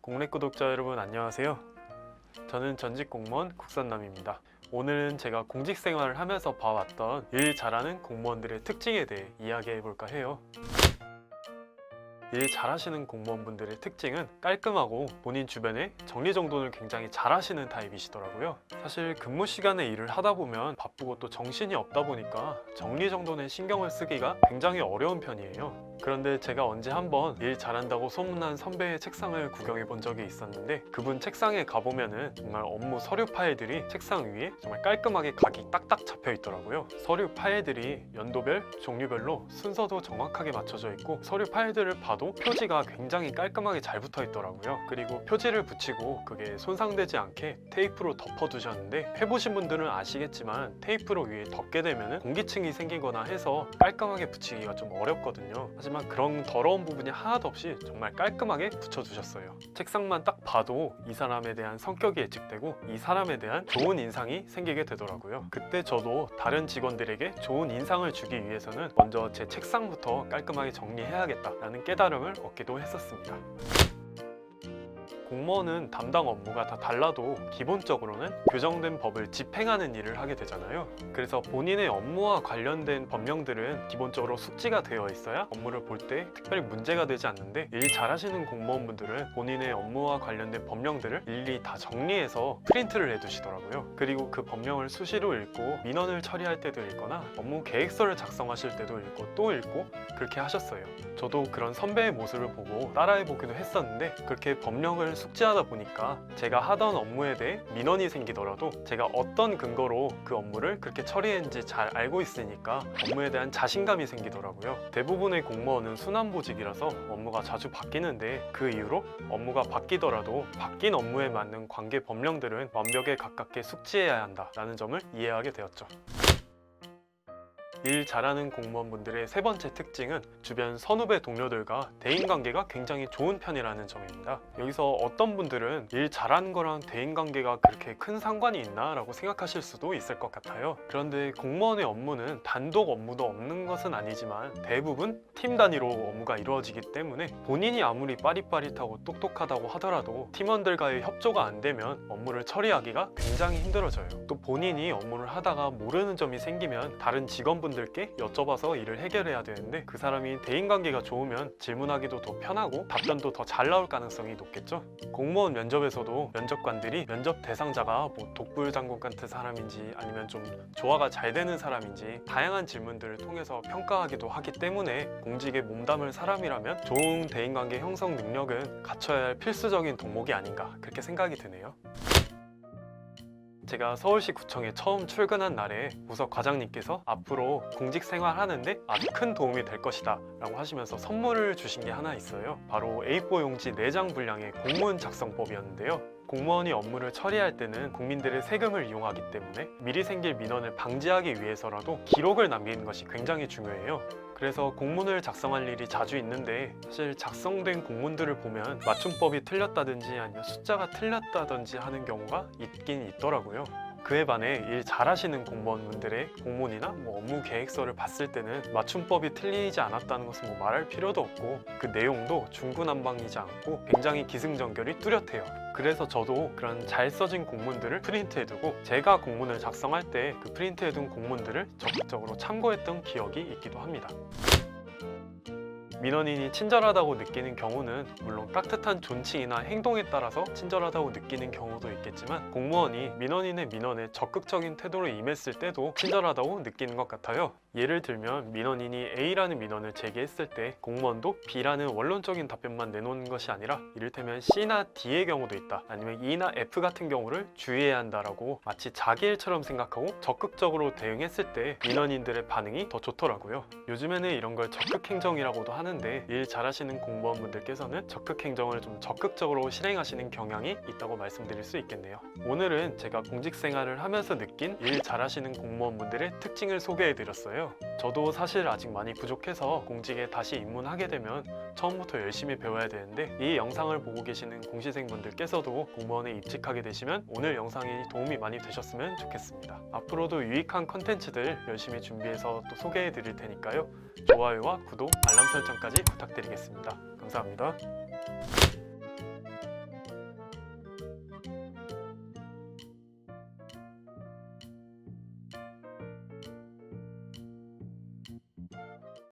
공렉 구독자 여러분 안녕하세요. 저는 전직 공무원 국선남입니다. 오늘은 제가 공직 생활을 하면서 봐왔던 일 잘하는 공무원들의 특징에 대해 이야기해 볼까 해요. 일 잘하시는 공무원분들의 특징은 깔끔하고 본인 주변에 정리정돈을 굉장히 잘하시는 타입이시더라고요. 사실 근무 시간에 일을 하다 보면 바쁘고 또 정신이 없다 보니까 정리정돈에 신경을 쓰기가 굉장히 어려운 편이에요. 그런데 제가 언제 한번 일 잘한다고 소문난 선배의 책상을 구경해 본 적이 있었는데, 그분 책상에 가보면은 정말 업무 서류 파일들이 책상 위에 정말 깔끔하게 각이 딱딱 잡혀 있더라고요. 서류 파일들이 연도별, 종류별로 순서도 정확하게 맞춰져 있고, 서류 파일들을 봐도 표지가 굉장히 깔끔하게 잘 붙어 있더라고요. 그리고 표지를 붙이고 그게 손상되지 않게 테이프로 덮어 두셨는데, 해보신 분들은 아시겠지만 테이프로 위에 덮게 되면 공기층이 생기거나 해서 깔끔하게 붙이기가 좀 어렵거든요. 하지만 그런 더러운 부분이 하나도 없이 정말 깔끔하게 붙여주셨어요. 책상만 딱 봐도 이 사람에 대한 성격이 예측되고 이 사람에 대한 좋은 인상이 생기게 되더라고요. 그때 저도 다른 직원들에게 좋은 인상을 주기 위해서는 먼저 제 책상부터 깔끔하게 정리해야겠다라는 깨달음을 얻기도 했었습니다. 공무원은 담당 업무가 다 달라도 기본적으로는 규정된 법을 집행하는 일을 하게 되잖아요. 그래서 본인의 업무와 관련된 법령들은 기본적으로 숙지가 되어 있어야 업무를 볼 때 특별히 문제가 되지 않는데, 일 잘하시는 공무원분들은 본인의 업무와 관련된 법령들을 일일이 다 정리해서 프린트를 해두시더라고요. 그리고 그 법령을 수시로 읽고 민원을 처리할 때도 읽거나 업무 계획서를 작성하실 때도 읽고 또 읽고 그렇게 하셨어요. 저도 그런 선배의 모습을 보고 따라해보기도 했었는데, 그렇게 법령을 숙지하다 보니까 제가 하던 업무에 대해 민원이 생기더라도 제가 어떤 근거로 그 업무를 그렇게 처리했는지 잘 알고 있으니까 업무에 대한 자신감이 생기더라고요. 대부분의 공무원은 순환보직이라서 업무가 자주 바뀌는데, 그 이후로 업무가 바뀌더라도 바뀐 업무에 맞는 관계 법령들은 완벽에 가깝게 숙지해야 한다는 점을 이해하게 되었죠. 일 잘하는 공무원분들의 세 번째 특징은 주변 선후배 동료들과 대인관계가 굉장히 좋은 편이라는 점입니다. 여기서 어떤 분들은 일 잘하는 거랑 대인관계가 그렇게 큰 상관이 있나 라고 생각하실 수도 있을 것 같아요. 그런데 공무원의 업무는 단독 업무도 없는 것은 아니지만 대부분 팀 단위로 업무가 이루어지기 때문에 본인이 아무리 빠릿빠릿하고 똑똑하다고 하더라도 팀원들과의 협조가 안 되면 업무를 처리하기가 굉장히 힘들어져요. 또 본인이 업무를 하다가 모르는 점이 생기면 다른 직원분들께 여쭤봐서 일을 해결해야 되는데, 그 사람이 대인관계가 좋으면 질문하기도 더 편하고 답변도 더 잘 나올 가능성이 높겠죠. 공무원 면접에서도 면접관들이 면접 대상자가 뭐 독불장군 같은 사람인지 아니면 좀 조화가 잘 되는 사람인지 다양한 질문들을 통해서 평가하기도 하기 때문에 공직에 몸담을 사람이라면 좋은 대인관계 형성 능력은 갖춰야 할 필수적인 덕목이 아닌가, 그렇게 생각이 드네요. 제가 서울시 구청에 처음 출근한 날에 부서 과장님께서 앞으로 공직 생활하는데 아주 큰 도움이 될 것이다 라고 하시면서 선물을 주신 게 하나 있어요. 바로 A4 용지 4장 분량의 공문 작성법이었는데요. 공무원이 업무를 처리할 때는 국민들의 세금을 이용하기 때문에 미리 생길 민원을 방지하기 위해서라도 기록을 남기는 것이 굉장히 중요해요. 그래서 공문을 작성할 일이 자주 있는데, 사실 작성된 공문들을 보면 맞춤법이 틀렸다든지 아니면 숫자가 틀렸다든지 하는 경우가 있긴 있더라고요. 그에 반해 일 잘하시는 공무원분들의 공문이나 업무 계획서를 봤을 때는 맞춤법이 틀리지 않았다는 것은 말할 필요도 없고, 그 내용도 중구난방이지 않고 굉장히 기승전결이 뚜렷해요. 그래서 저도 그런 잘 써진 공문들을 프린트해두고 제가 공문을 작성할 때 그 프린트해둔 공문들을 적극적으로 참고했던 기억이 있기도 합니다. 민원인이 친절하다고 느끼는 경우는 물론 깍듯한 존칭이나 행동에 따라서 친절하다고 느끼는 경우도 있겠지만, 공무원이 민원인의 민원에 적극적인 태도로 임했을 때도 친절하다고 느끼는 것 같아요. 예를 들면 민원인이 A라는 민원을 제기했을 때 공무원도 B라는 원론적인 답변만 내놓는 것이 아니라 이를테면 C나 D의 경우도 있다, 아니면 E나 F 같은 경우를 주의해야 한다라고 마치 자기 일처럼 생각하고 적극적으로 대응했을 때 민원인들의 반응이 더 좋더라고요. 요즘에는 이런 걸 적극행정이라고도 하는데, 일 잘하시는 공무원분들께서는 적극행정을 좀 적극적으로 실행하시는 경향이 있다고 말씀드릴 수 있겠네요. 오늘은 제가 공직 생활을 하면서 느낀 일 잘하시는 공무원분들의 특징을 소개해드렸어요. 저도 사실 아직 많이 부족해서 공직에 다시 입문하게 되면 처음부터 열심히 배워야 되는데, 이 영상을 보고 계시는 공시생분들께서도 공무원에 입직하게 되시면 오늘 영상이 도움이 많이 되셨으면 좋겠습니다. 앞으로도 유익한 컨텐츠들 열심히 준비해서 또 소개해 드릴 테니까요. 좋아요와 구독, 알람 설정까지 부탁드리겠습니다. 감사합니다.